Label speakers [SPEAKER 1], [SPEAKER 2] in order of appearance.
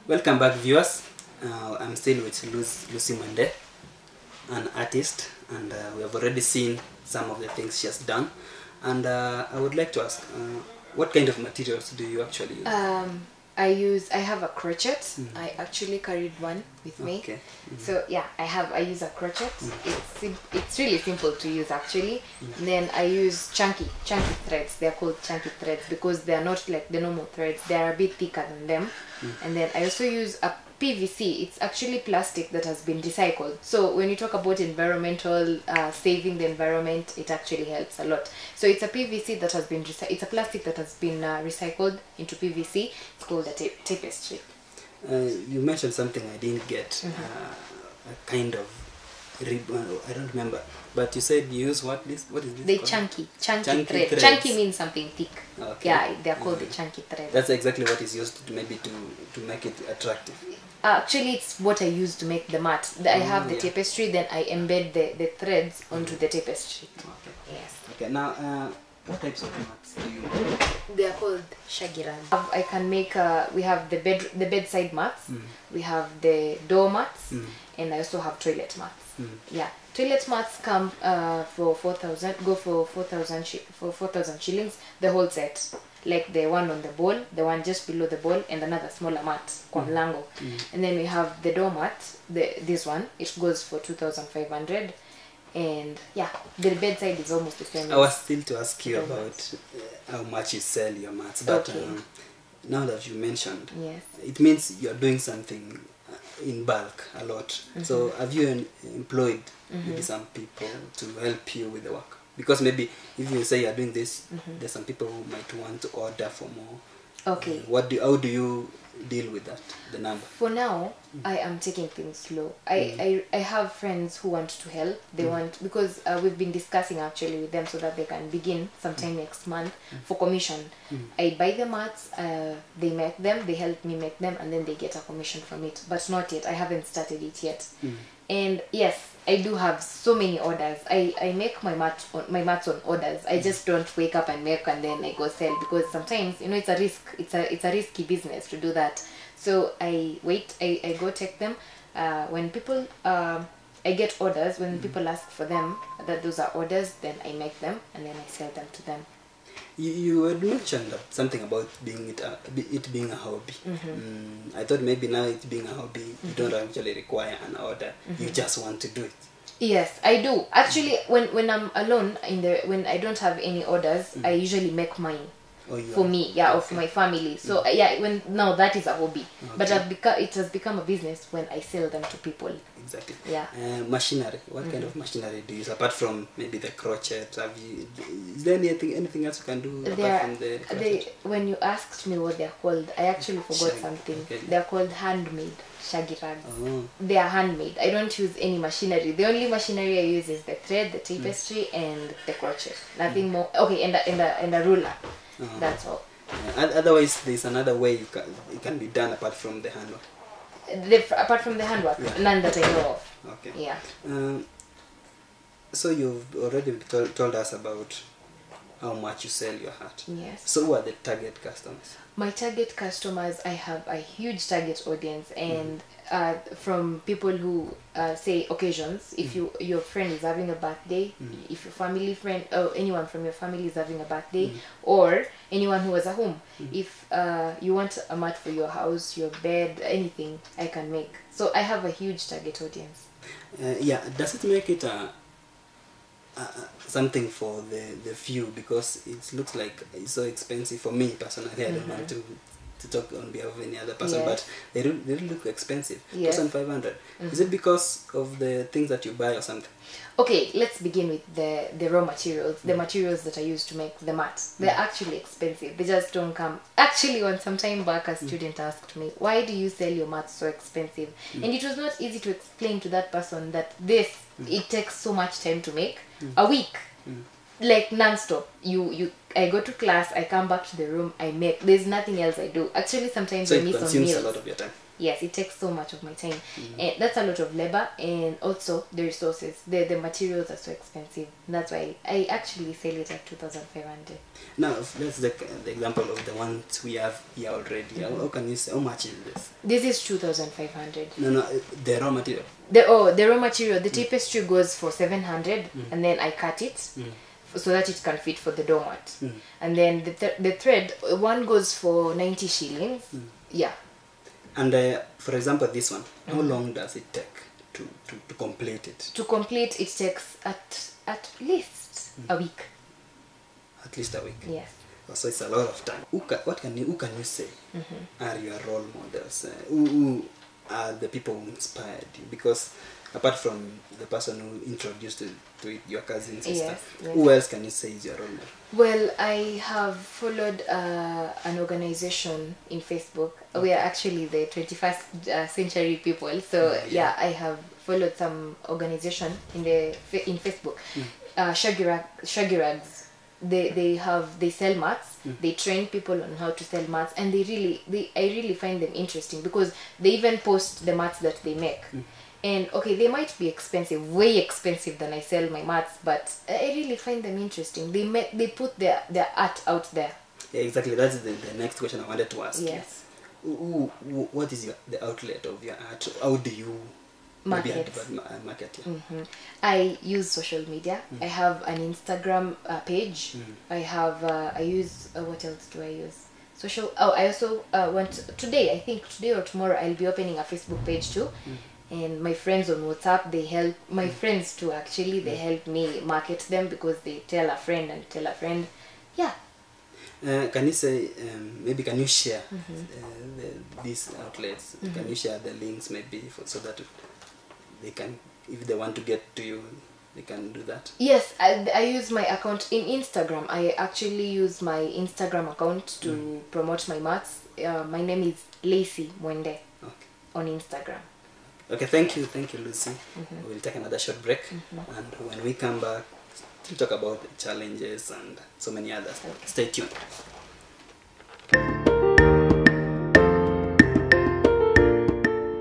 [SPEAKER 1] Welcome back, viewers. I'm still with Lucy Mende, an artist, and we have already seen some of the things she has done. And I would like to ask, what kind of materials do you actually use?
[SPEAKER 2] I have a crochet. I actually carried one with me.
[SPEAKER 1] Okay.
[SPEAKER 2] So yeah, I use a crochet. It's really simple to use actually. Then I use chunky threads. They're called chunky threads because they are not like the normal threads. They are a bit thicker than them. And then I also use a PVC. It's actually plastic that has been recycled. So when you talk about environmental saving the environment, it actually helps a lot. So it's a PVC that has been it's a plastic that has been recycled into PVC. It's called a tapestry.
[SPEAKER 1] You mentioned something I didn't get. A kind of ribbon. I don't remember. But you said you use what is this?
[SPEAKER 2] The
[SPEAKER 1] called?
[SPEAKER 2] chunky thread.
[SPEAKER 1] Threads.
[SPEAKER 2] Chunky means something thick.
[SPEAKER 1] Okay.
[SPEAKER 2] Yeah, they're called the chunky thread.
[SPEAKER 1] That's exactly what is used to maybe to make it attractive.
[SPEAKER 2] Actually, it's what I use to make the mat. I have the tapestry, then I embed the threads onto the tapestry.
[SPEAKER 1] Okay.
[SPEAKER 2] Yes.
[SPEAKER 1] Okay. Now, what types of mats do you make?
[SPEAKER 2] They are called shagiran. I can make. We have the bedside mats. We have the door mats, and I also have toilet mats. Yeah, toilet mats come for 4,000. Go for 4,000 shillings. The whole set, like the one on the bowl, the one just below the bowl, and another smaller mat kwa mlango. And then we have the door mat. This one, it goes for 2,500. And yeah, the bedside is almost the same.
[SPEAKER 1] I was still to ask you about how much you sell your mats, but now that you mentioned,
[SPEAKER 2] yes,
[SPEAKER 1] it means you're doing something in bulk a lot. So have you employed maybe some people to help you with the work? Because maybe if you say you're doing this, there's some people who might want to order for more.
[SPEAKER 2] Okay.
[SPEAKER 1] How do you deal with that, the number?
[SPEAKER 2] For now, I am taking things slow. I have friends who want to help. They want, because we've been discussing actually with them so that they can begin sometime next month for commission. I buy the mats, they make them, they help me make them, and then they get a commission from it. But not yet. I haven't started it yet. And yes, I do have so many orders. I make my mats on orders. I just don't wake up and make and then I go sell, because sometimes, you know, it's a risk. It's a risky business to do that. So I wait. I go take them. When people I get orders, when people ask for them, that those are orders, then I make them and then I sell them to them.
[SPEAKER 1] You had mentioned something about it being a hobby. I thought maybe now it being a hobby, you don't actually require an order. You just want to do it.
[SPEAKER 2] Yes, I do. Actually, when I'm alone, when I don't have any orders, I usually make mine. For me, or for my family. So now that is a hobby, but it has become a business when I sell them to people.
[SPEAKER 1] Exactly.
[SPEAKER 2] Yeah.
[SPEAKER 1] Machinery. What kind of machinery do you use apart from maybe the crochet? Is there anything else you can do apart from the crochet?
[SPEAKER 2] When you asked me what they're called, I actually forgot something.
[SPEAKER 1] Okay.
[SPEAKER 2] They're called handmade shaggy rags.
[SPEAKER 1] Oh.
[SPEAKER 2] They are handmade. I don't use any machinery. The only machinery I use is the thread, the tapestry, and the crochet. Nothing more. Okay, and a ruler. That's all.
[SPEAKER 1] Otherwise, there's another way it can be done apart from the handwork.
[SPEAKER 2] Apart from the handwork, none that I know of.
[SPEAKER 1] Okay.
[SPEAKER 2] Yeah.
[SPEAKER 1] So you've already told us about how much you sell your hat.
[SPEAKER 2] Yes.
[SPEAKER 1] So who are the target customers?
[SPEAKER 2] My target customers, I have a huge target audience, and from people who say occasions. If your friend is having a birthday, if your family friend or anyone from your family is having a birthday, or anyone who was at home, if you want a mat for your house, your bed, anything, I can make. So I have a huge target audience.
[SPEAKER 1] Does it make it something for the few, because it looks like it's so expensive for me personally? I don't want to talk on behalf of any other person, but they really look expensive. 2,500. Is it because of the things that you buy or something?
[SPEAKER 2] Okay, let's begin with the raw materials, the materials that I use to make the mat. They're actually expensive. They just don't come. Actually, when some time back a student asked me, why do you sell your mats so expensive? And it was not easy to explain to that person that it takes so much time to make. A week. Like non-stop. I go to class, I come back to the room, I make. There's nothing else I do. Actually, sometimes
[SPEAKER 1] so
[SPEAKER 2] I miss on meals.
[SPEAKER 1] it consumes a lot of your time.
[SPEAKER 2] Yes, it takes so much of my time. And that's a lot of labor, and also the resources. The materials are so expensive. That's why I actually sell it at 2,500.
[SPEAKER 1] Now, let's take the example of the ones we have here already. How can you say, how much is this?
[SPEAKER 2] This is 2,500.
[SPEAKER 1] No, the raw material.
[SPEAKER 2] The raw material. The tapestry goes for 700, and then I cut it so that it can fit for the doormat. And then the thread, one goes for 90 shillings. Yeah.
[SPEAKER 1] And for example, this one, how long does it take to complete it?
[SPEAKER 2] To complete, it takes at least a week.
[SPEAKER 1] At least a week.
[SPEAKER 2] Yes.
[SPEAKER 1] So it's a lot of time. Who can you say are your role models? Who are the people who inspired you? Because apart from the person who introduced you to it, your cousin sister, who else can you say is your role model?
[SPEAKER 2] Well, I have followed an organization in Facebook. We are actually the 21st century people. So yeah, I have followed some organization in Facebook. Shaggy Rags. They sell mats. They train people on how to sell mats, and I really find them interesting because they even post the mats that they make. And okay, they might be expensive, way expensive than I sell my mats, but I really find them interesting. They put their art out there.
[SPEAKER 1] Yeah, exactly. That's the next question I wanted to ask.
[SPEAKER 2] Yes.
[SPEAKER 1] You. What is the outlet of your art? How do you market? Yeah.
[SPEAKER 2] I use social media. I have an Instagram page. I use what else do I use? I also I think today or tomorrow I'll be opening a Facebook page too. And my friends on WhatsApp, they help my friends too. Actually, they help me market them because they tell a friend and tell a friend. Yeah.
[SPEAKER 1] Can you say maybe can you share these outlets? Can you share the links maybe so that they can, if they want to get to you, they can do that? Yes,
[SPEAKER 2] I use my account in Instagram. I actually use my Instagram account to promote my mats. My name is Lacey Mwende on Instagram.
[SPEAKER 1] Okay, thank you, Lucy. We'll take another short break, and when we come back, we'll talk about the challenges and so many others. Stay tuned.